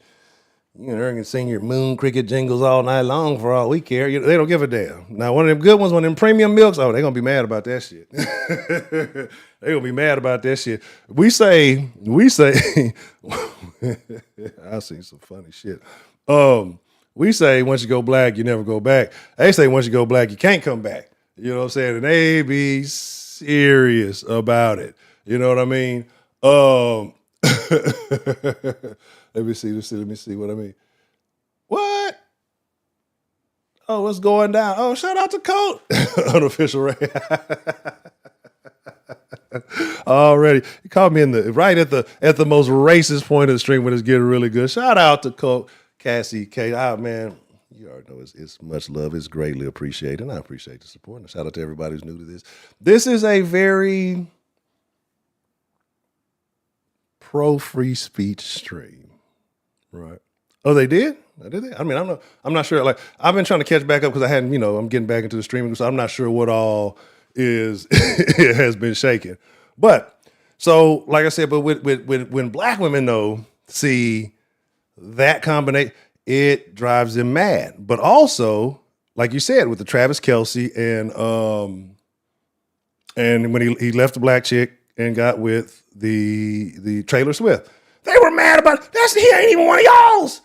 sing your moon cricket jingles all night long for all we care. They don't give a damn. Now, one of them good ones, one of them premium milks, oh, they're going to be mad about that shit. They're going to be mad about that shit. We say, I've seen some funny shit. We say once you go black, you never go back. They say once you go black, you can't come back. You know what I'm saying? And they be serious about it. You know what I mean? Let me see what I mean. What? Oh, what's going down? Oh, shout out to Colt. Unofficial Ray. Already. You caught me right at the most racist point of the stream when it's getting really good. Shout out to Colt, Cassie, Kate. Ah, man, you already know it's much love. It's greatly appreciated, and I appreciate the support. And shout out to everybody who's new to this. This is a very pro-free speech stream. Right. Oh, they did? Did they? I mean, I'm not sure. Like, I've been trying to catch back up because I hadn't, I'm getting back into the streaming, so I'm not sure what all is it has been shaken. But so, like I said, but when black women though see that combination, it drives them mad. But also, like you said, with the Travis Kelce and when he left the black chick and got with the Taylor Swift. They were mad about it. He ain't even one of y'all's.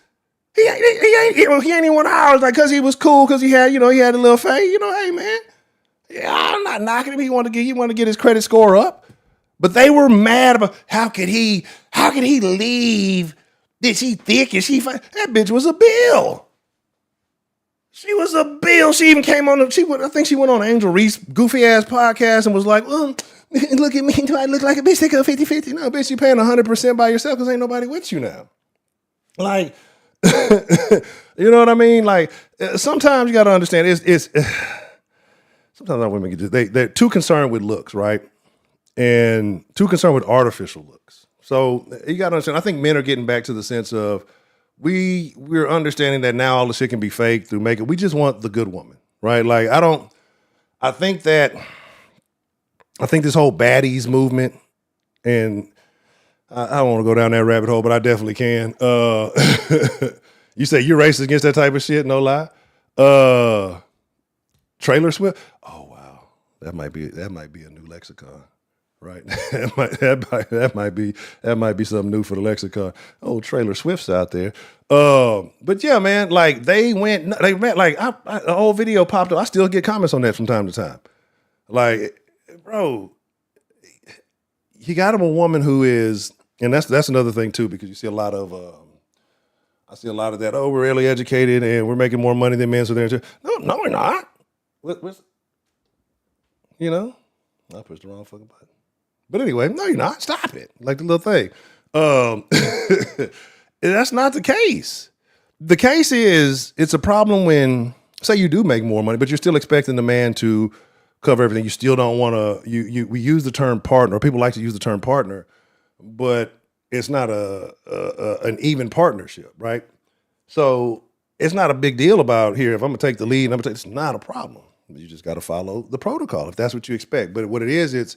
He ain't even one of ours. Like, cause he was cool, cause he had a little face. Hey man, yeah, I'm not knocking him. He want to get his credit score up. But they were mad about how could he leave? Is she thick? Is she fine? That bitch was a bill. She was a bill. She even came on. I think she went on Angel Reese goofy ass podcast and was like, look at me. Do I look like a bitch? Take a 50-50. No, bitch, you paying 100% by yourself because ain't nobody with you now. Like, you know what I mean? Like, sometimes you got to understand, it's sometimes our women they're too concerned with looks, right? And too concerned with artificial looks. So you got to understand, I think men are getting back to the sense of we're understanding that now all the shit can be fake through makeup. We just want the good woman, right? Like, I think this whole baddies movement, and I don't want to go down that rabbit hole, but I definitely can. You say you're racist against that type of shit? No lie. Taylor Swift? Oh, wow. That might be a new lexicon, right? That might be something new for the lexicon. Oh, Trailer Swift's out there. But yeah, man, like they went like a whole video popped up. I still get comments on that from time to time. Like, bro, he got him a woman who is, and that's another thing too, because you see a lot of I see a lot of that. Oh, we're really educated and we're making more money than men, so they're no, we're not. What's you know? I pushed the wrong fucking button. But anyway, no, you're not. Stop it. Like the little thing. That's not the case. The case is it's a problem when, say, you do make more money, but you're still expecting the man to cover everything. You still don't want to. We use the term partner. People like to use the term partner, but it's not an even partnership, right? So it's not a big deal about here. If I'm gonna take the lead, it's not a problem. You just got to follow the protocol if that's what you expect. But what it is, it's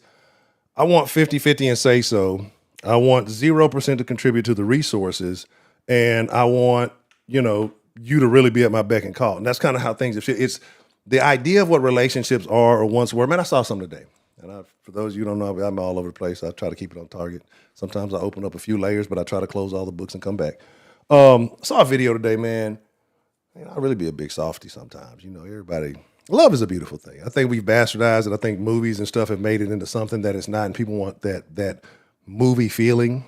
I want 50-50 and say so. I want 0% to contribute to the resources, and I want you to really be at my beck and call. And that's kind of how things have shifted. It's the idea of what relationships are or once were. Man, I saw something today. And for those of you who don't know, I'm all over the place. I try to keep it on target. Sometimes I open up a few layers, but I try to close all the books and come back. Saw a video today, man. I really be a big softy sometimes. Everybody, love is a beautiful thing. I think we've bastardized it. I think movies and stuff have made it into something that it's not, and people want that movie feeling.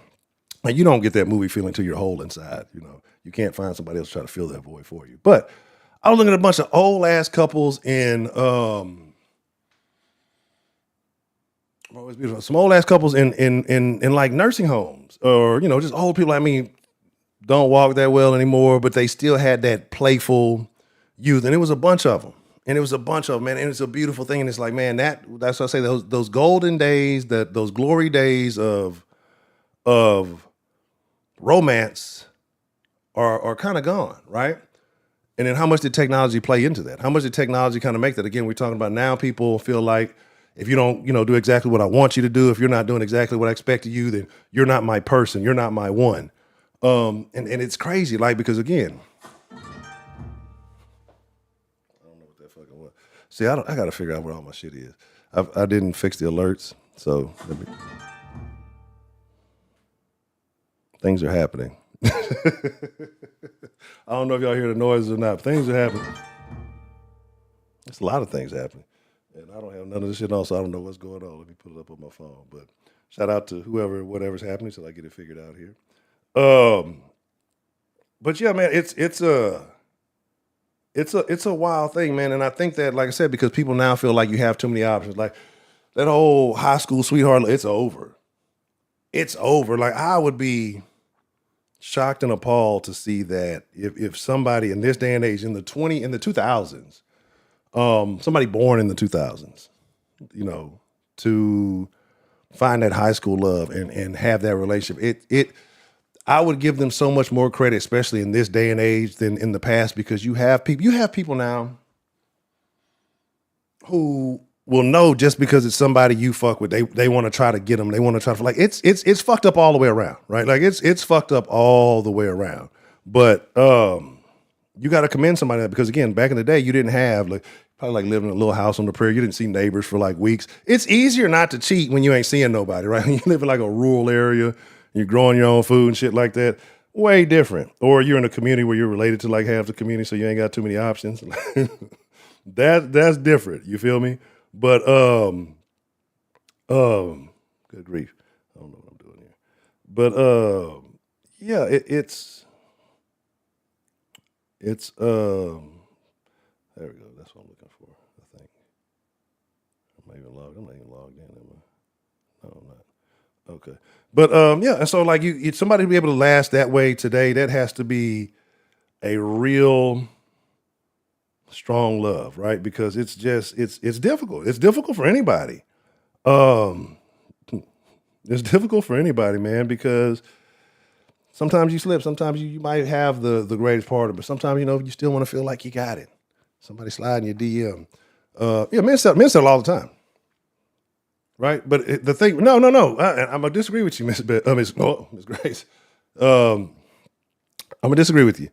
And you don't get that movie feeling till you're whole inside. You can't find somebody else to try to fill that void for you. But I was looking at a bunch of old ass couples in some old ass couples in like nursing homes, or just old people. I mean, don't walk that well anymore, but they still had that playful youth, and it was a bunch of them. Man, and it's a beautiful thing. And it's like, man, that's what I say. Those golden days, those glory days of romance are kind of gone, right? And then how much did technology play into that? How much did technology kind of make that? Again, we're talking about now people feel like if you don't, do exactly what I want you to do, if you're not doing exactly what I expect of you, then you're not my person. You're not my one. And it's crazy, like, because again, I don't know what that fucking was. See, I got to figure out where all my shit is. I didn't fix the alerts, so things are happening. I don't know if y'all hear the noises or not. Things are happening. There's a lot of things happening. And I don't have none of this shit on, so I don't know what's going on. Let me pull it up on my phone. But shout out to whatever's happening till I get it figured out here. But yeah, man, it's a wild thing, man. And I think that, like I said, because people now feel like you have too many options. Like that whole high school sweetheart, it's over. It's over. Like I would be shocked and appalled to see that if somebody in this day and age in the 2000s, somebody born in the 2000s, to find that high school love and have that relationship, I would give them so much more credit, especially in this day and age than in the past, because you have people now who will know just because it's somebody you fuck with, they want to try to get them. They want to try to, like, it's fucked up all the way around, right? Like it's fucked up all the way around. But you got to commend somebody, because again, back in the day, you didn't have probably living in a little house on the prairie. You didn't see neighbors for like weeks. It's easier not to cheat when you ain't seeing nobody, right? When you live in like a rural area, you're growing your own food and shit like that. Way different. Or you're in a community where you're related to like half the community, so you ain't got too many options. That's different. You feel me? But good grief. I don't know what I'm doing here. But yeah, it's there we go. That's what I'm looking for, I think. I'm not even logged in, am I? No, I'm not. Okay. But yeah, and so like somebody to be able to last that way today, that has to be a real strong love, right? Because it's difficult. It's difficult for anybody. It's difficult for anybody, man, because sometimes you slip. Sometimes you might have the greatest partner, but sometimes you still want to feel like you got it. Somebody sliding your DM. Yeah, men settle all the time, right? But the thing, no, I'm gonna disagree with you, Miss Grace. I'm gonna disagree with you.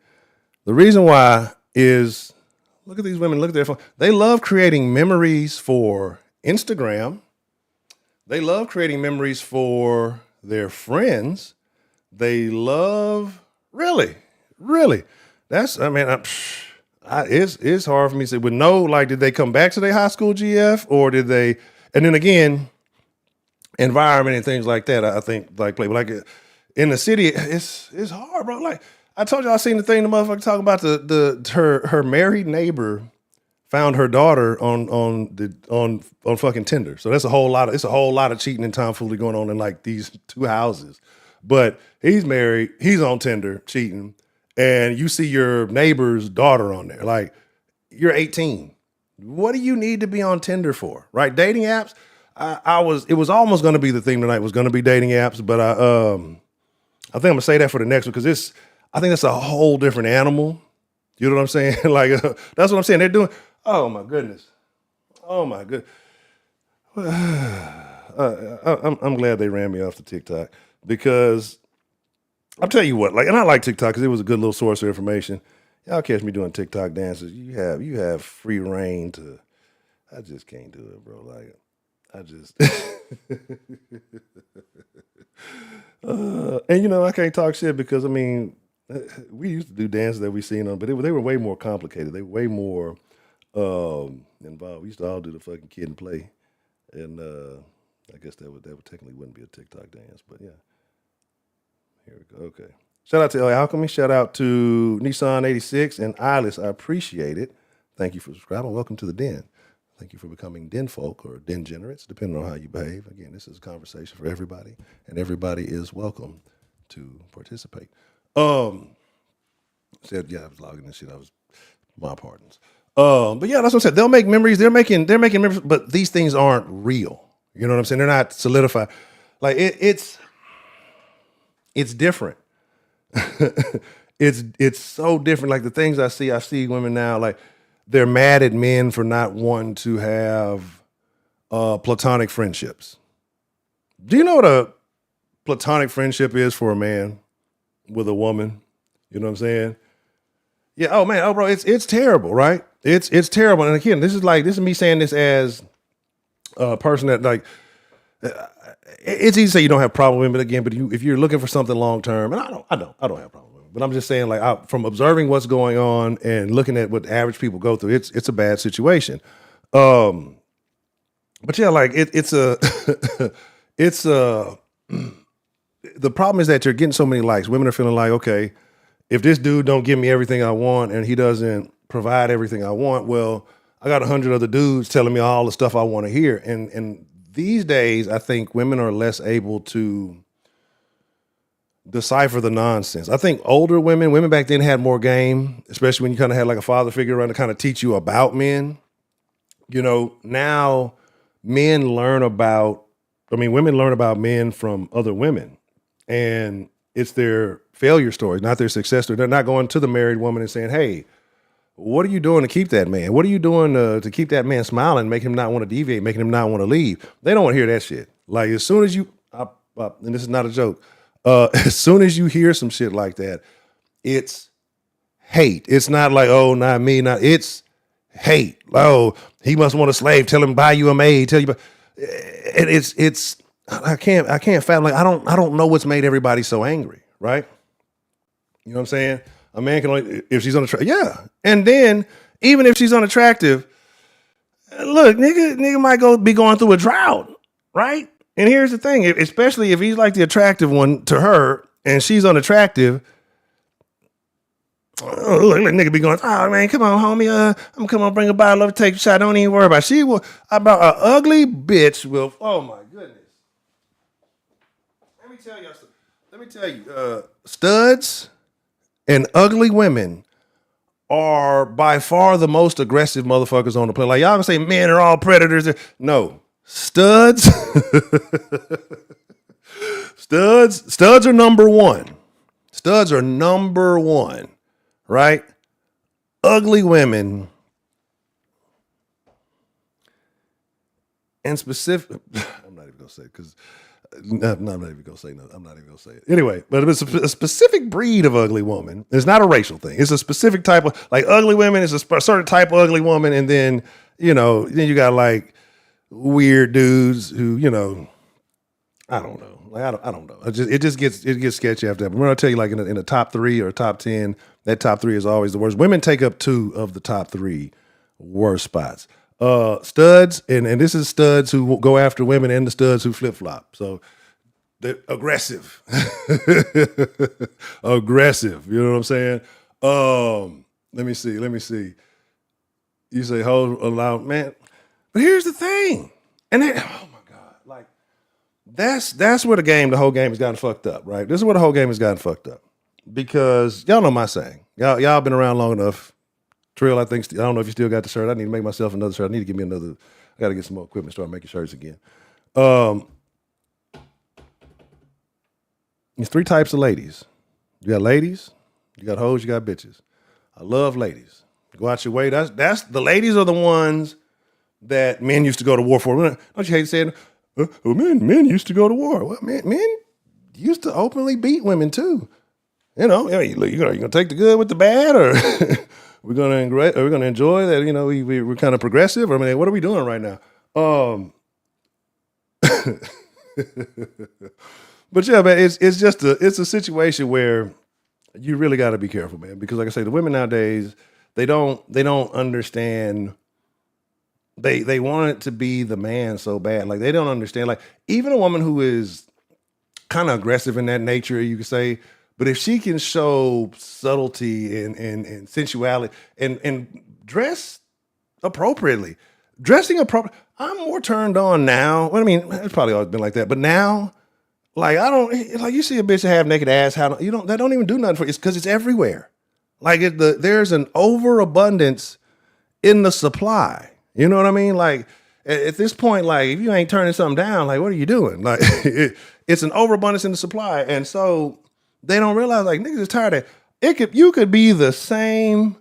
The reason why is, look at these women. Look at their phone. They love creating memories for Instagram. They love creating memories for their friends. They love really. That's I mean, it's hard for me to say. But no, like, did they come back to their high school GF or did they? And then again, environment and things like that. I think like play, but like in the city, it's hard, bro. Like I told you, I seen the thing the motherfucker talking about her married neighbor found her daughter on fucking Tinder. So that's it's a whole lot of cheating and tomfoolery going on in like these two houses. But he's married, he's on Tinder cheating, and you see your neighbor's daughter on there. Like, you're 18. What do you need to be on Tinder for? Right? Dating apps. It was almost gonna be the theme tonight, was gonna be dating apps, but I think I'm gonna say that for the next one because I think that's a whole different animal. You know what I'm saying? Like that's what I'm saying. They're doing. Oh my goodness. Oh my good. I'm glad they ran me off the TikTok because I'll tell you what. Like, and I like TikTok because it was a good little source of information. Y'all catch me doing TikTok dances. You have free reign to. I just can't do it, bro. Like, I just. And I can't talk shit because I mean, we used to do dances that we seen on, but they were way more complicated. They were way more involved. We used to all do the fucking kid and play, and I guess that would technically wouldn't be a TikTok dance, but yeah. Here we go. Okay. Shout out to LA Alchemy. Shout out to Nissan 86 and Eyeless. I appreciate it. Thank you for subscribing. Welcome to the Den. Thank you for becoming den folk or den generates, depending on how you behave. Again, this is a conversation for everybody, and everybody is welcome to participate. Said, yeah, I was logging this shit. My pardons. But yeah, that's what I said. They'll make memories. They're making memories, but these things aren't real. You know what I'm saying? They're not solidified. Like it's different. It's so different. Like the things I see women now, like they're mad at men for not wanting to have platonic friendships. Do you know what a platonic friendship is for a man with a woman? You know what I'm saying? Yeah. Oh man. Oh bro. It's terrible, right? It's terrible. And again, this is me saying this as a person that like. It's easy to say you don't have a problem with it, but again, if you're looking for something long term, and I don't have a problem with it, but I'm just saying, like, from observing what's going on and looking at what average people go through, it's a bad situation. But yeah, like it's the problem is that you're getting so many likes. Women are feeling like, okay, if this dude don't give me everything I want and he doesn't provide everything I want, well, I got 100 other dudes telling me all the stuff I want to hear, and these days, I think women are less able to decipher the nonsense. I think older women back then had more game, especially when you kind of had like a father figure around to kind of teach you about men. Now women learn about men from other women, and it's their failure stories, not their success story. They're not going to the married woman and saying, hey, what are you doing to keep that man? What are you doing to keep that man smiling, make him not want to deviate, making him not want to leave? They don't want to hear that shit. Like as soon as you, and this is not a joke, as soon as you hear some shit like that, it's hate. It's not like, oh, not me, it's hate. Oh, he must want a slave. Tell him buy you a maid. Tell you, and it's. I can't fathom. Like I don't know what's made everybody so angry, right? You know what I'm saying? A man can only, if she's unattractive. Yeah. And then, even if she's unattractive, look, nigga might be going through a drought, right? And here's the thing, especially if he's like the attractive one to her and she's unattractive, look, nigga be going, oh man, come on, homie, I'm gonna come on, bring a bottle of take a shot, don't even worry about it. She will, about an ugly bitch will, oh my goodness. Let me tell you, studs and ugly women are by far the most aggressive motherfuckers on the planet. Like y'all can say men are all predators. No, studs, studs are number one. Studs are number one, right? Ugly women, and specific. I'm not even gonna say it because. No, I'm not even gonna say no. I'm not even gonna say it anyway. But it's a specific breed of ugly woman. It's not a racial thing. It's a specific type of like ugly women. It's a certain type of ugly woman, and then then you got like weird dudes who, I don't know. Like I don't know. It gets sketchy after that. But when I tell you, like in a top 3 or a top 10, that top 3 is always the worst. Women take up 2 of the top 3 worst spots. Studs, and this is studs who go after women and the studs who flip flop. So they're aggressive, aggressive. You know what I'm saying? Let me see. You say hold allow, man. But here's the thing, and oh my god, like that's where the whole game has gotten fucked up, right? This is where the whole game has gotten fucked up because y'all know my saying. Y'all been around long enough. Trill, I think I don't know if you still got the shirt. I need to make myself another shirt. I need to give me another. I got to get some more equipment. Start making shirts again. There's 3 types of ladies. You got ladies, you got hoes, you got bitches. I love ladies. Go out your way. That's the ladies are the ones that men used to go to war for. Don't you hate saying, well, men used to go to war? Well, men used to openly beat women too. You're gonna take the good with the bad, or we're gonna enjoy that. We're kind of progressive. I mean, what are we doing right now? But yeah, man, it's just a situation where you really got to be careful, man, because like I say, the women nowadays they don't understand. They want it to be the man so bad, like they don't understand. Like even a woman who is kind of aggressive in that nature, you could say, but if she can show subtlety and sensuality and dress appropriately, dressing appropriate, I'm more turned on now. Well, I mean, it's probably always been like that, but now. Like I don't like you see a bitch that have naked ass. That don't even do nothing for you. It's because it's everywhere. Like there's an overabundance in the supply. You know what I mean? Like at this point, like if you ain't turning something down, like what are you doing? Like it's an overabundance in the supply, and so they don't realize like niggas is tired of it. You could be the same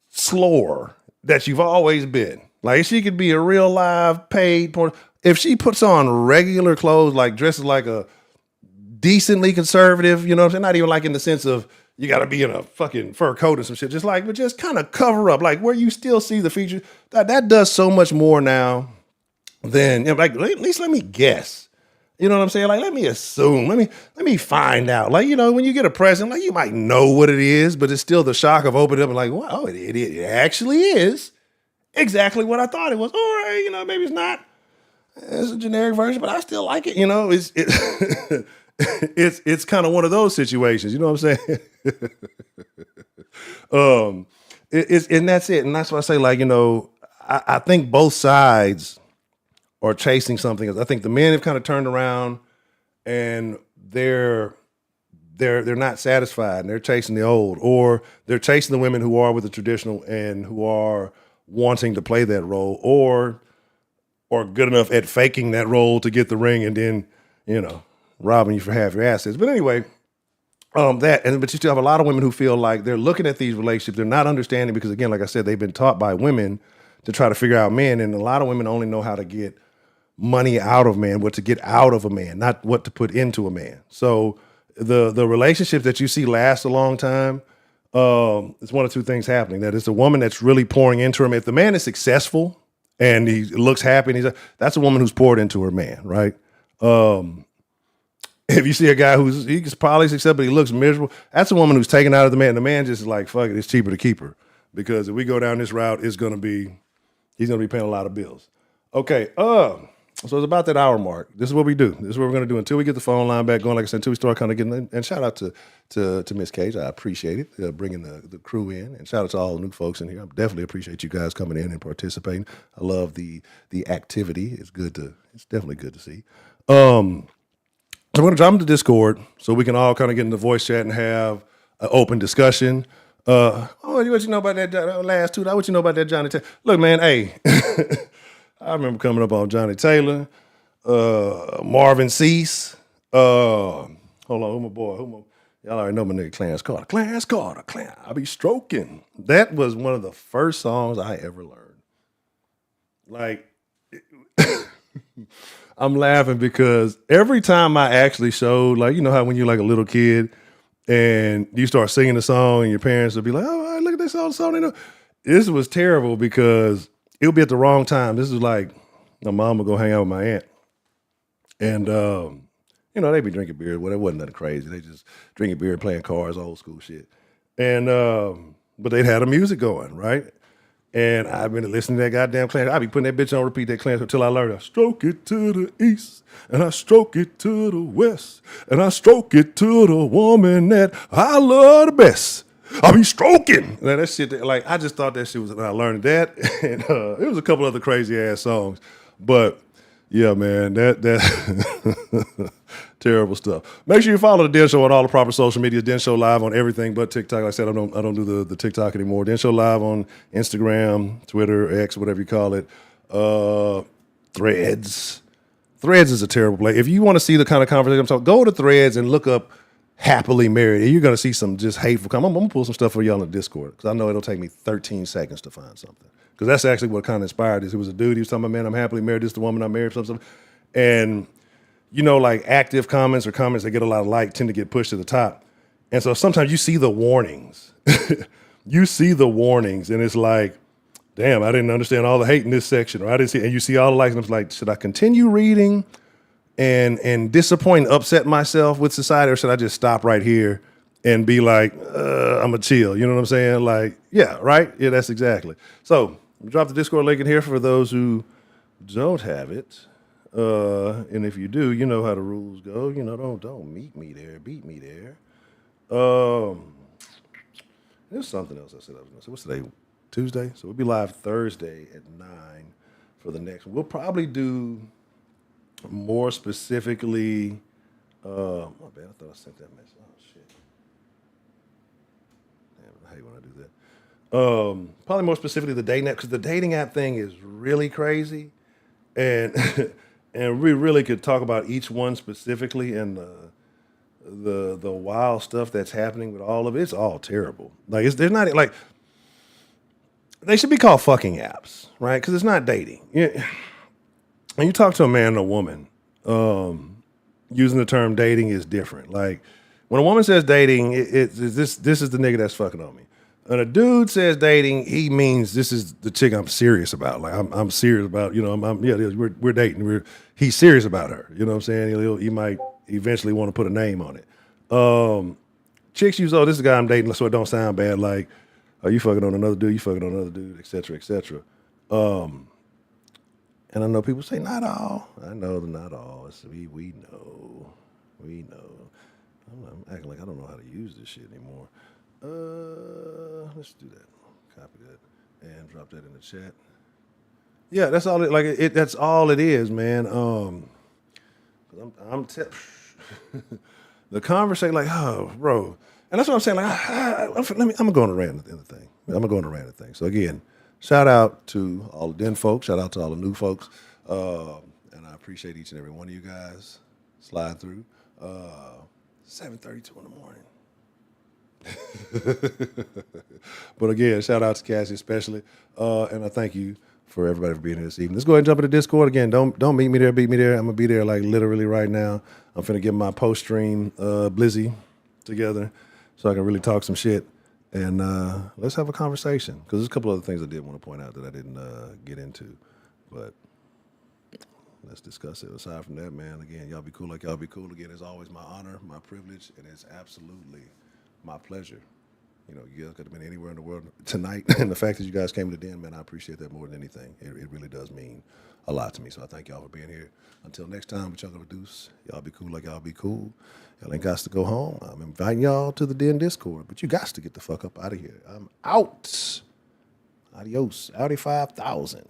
slore that you've always been. Like she could be a real live paid porn. If she puts on regular clothes, like dresses like a decently conservative, you know what I'm saying? Not even like in the sense of you got to be in a fucking fur coat or some shit. But just kind of cover up, like where you still see the features. That does so much more now than like at least let me guess. You know what I'm saying? Like let me assume. Let me find out. Like when you get a present, like you might know what it is, but it's still the shock of opening up and like, wow, it actually is exactly what I thought it was. All right, maybe it's not. It's a generic version, but I still like it. It's kind of one of those situations. You know what I'm saying? And that's it. And that's why I say, like, I think both sides are chasing something. I think the men have kind of turned around and they're not satisfied and they're chasing the old, or they're chasing the women who are with the traditional and who are wanting to play that role, or good enough at faking that role to get the ring and then, robbing you for half your assets. But anyway, but you still have a lot of women who feel like they're looking at these relationships, they're not understanding because again, like I said, they've been taught by women to try to figure out men, and a lot of women only know how to get money out of man, what to get out of a man, not what to put into a man. So the relationships that you see last a long time, it's one of 2 things happening. That it's a woman that's really pouring into him. If the man is successful and he looks happy, and that's a woman who's poured into her man, right? If you see a guy he's probably successful, but he looks miserable, that's a woman who's taken out of the man. The man just is like, fuck it, it's cheaper to keep her. Because if we go down this route, he's gonna be paying a lot of bills. Okay, so it's about that hour mark. This is what we do. This is what we're gonna do until we get the phone line back going. Like I said, until we start kind of getting in. And shout out to Miss Cage. I appreciate it, bringing the crew in. And shout out to all the new folks in here. I definitely appreciate you guys coming in and participating. I love the activity. It's definitely good to see. So we're gonna drop into Discord so we can all kind of get in the voice chat and have an open discussion. What you know about that last 2? What you know about that Johnny Taylor? Look, man, hey, I remember coming up on Johnny Taylor, Marvin Cease. Hold on, who my boy? Y'all already know my nigga Clarence Carter. Clarence Carter, I be stroking. That was one of the first songs I ever learned. Like, I'm laughing because every time I actually showed, like, you know how when you're like a little kid and you start singing the song and your parents will be like, look at this song. This was terrible because it would be at the wrong time. This was like my mom would go hang out with my aunt. And, they be drinking beer. Well, it wasn't nothing crazy. They just drinking beer, playing cards, old school shit. And, but they'd had the music going, right? And I've been listening to that goddamn Clarence. I'd be putting that bitch on repeat, that Clarence, until I learned I stroke it to the east, and I stroke it to the west, and I stroke it to the woman that I love the best. I be stroking. Now, that shit, like, I just thought that shit was, and I learned that. And it was a couple other crazy ass songs. But yeah, man, that terrible stuff. Make sure you follow the Den Show on all the proper social media. Den Show Live on everything but TikTok. Like I said, I don't do the TikTok anymore. Den Show Live on Instagram, Twitter, X, whatever you call it. Threads. Threads is a terrible place. If you want to see the kind of conversation I'm talking, go to Threads and look up happily married. And you're going to see some just hateful comments. I'm going to pull some stuff for y'all in the Discord because I know it'll take me 13 seconds to find something. Because that's actually what kind of inspired this. It was a dude. He was talking about, man, I'm happily married. This is the woman I'm married. Something. And, like active comments or comments that get a lot of like tend to get pushed to the top. And so sometimes you see the warnings. You see the warnings, and it's like, damn, I didn't understand all the hate in this section. Or I didn't see, and you see all the likes, and it's like, should I continue reading and disappoint and upset myself with society, or should I just stop right here and be like, I'm a chill? You know what I'm saying? Like, yeah, right? Yeah, that's exactly. So, drop the Discord link in here for those who don't have it. And if you do, you know how the rules go. Don't meet me there, beat me there. There's something else I said I was going to say. What's today? Tuesday? So we'll be live Thursday at 9 for the next one. We'll probably do more specifically. My bad, I thought I sent that message. Oh, shit. Damn, I hate when I do that. Probably more specifically the dating app, because the dating app thing is really crazy, and and we really could talk about each one specifically and the wild stuff that's happening with all of it. It's all terrible. Like they're not like they should be called fucking apps, right? Because it's not dating. And you talk to a man and a woman, using the term dating is different. Like when a woman says dating, it's this is the nigga that's fucking on me. When a dude says dating, he means this is the chick I'm serious about. Like I'm serious about, we're dating. He's serious about her. You know what I'm saying? He might eventually want to put a name on it. Chicks use, this is the guy I'm dating, so it don't sound bad. Like, are you fucking on another dude? You fucking on another dude, et cetera, et cetera. And I know people say, not all. I know not all. We know. I'm acting like I don't know how to use this shit anymore. Let's do that. Copy that and drop that in the chat. Yeah, that's all. That's all it is, man. The conversation, like, oh, bro, and that's what I'm saying. Like, I'm gonna go on a rant in the thing. I'm gonna go on a rant in the thing. So again, shout out to all the Den folks. Shout out to all the new folks. And I appreciate each and every one of you guys. Slide through. 7:32 in the morning. But again, shout out to Cassie especially, and I thank you for everybody for being here this evening. Let's go ahead and jump into Discord again. Don't meet me there, beat me there. I'm gonna be there like literally right now. I'm finna get my post stream blizzy together so I can really talk some shit, and let's have a conversation because there's a couple other things I did want to point out that I didn't get into, but let's discuss it. Aside from that, man, again, y'all be cool like y'all be cool. Again, it's always my honor, my privilege, and it's absolutely my pleasure. You guys could have been anywhere in the world tonight, and the fact that you guys came to the Den, man, I appreciate that more than anything. It really does mean a lot to me, so I thank y'all for being here. Until next time, what y'all gonna do? Y'all be cool like y'all be cool. Y'all ain't got to go home. I'm inviting y'all to the Den Discord, but you got to get the fuck up out of here. I'm out. Adios. Audi 5000.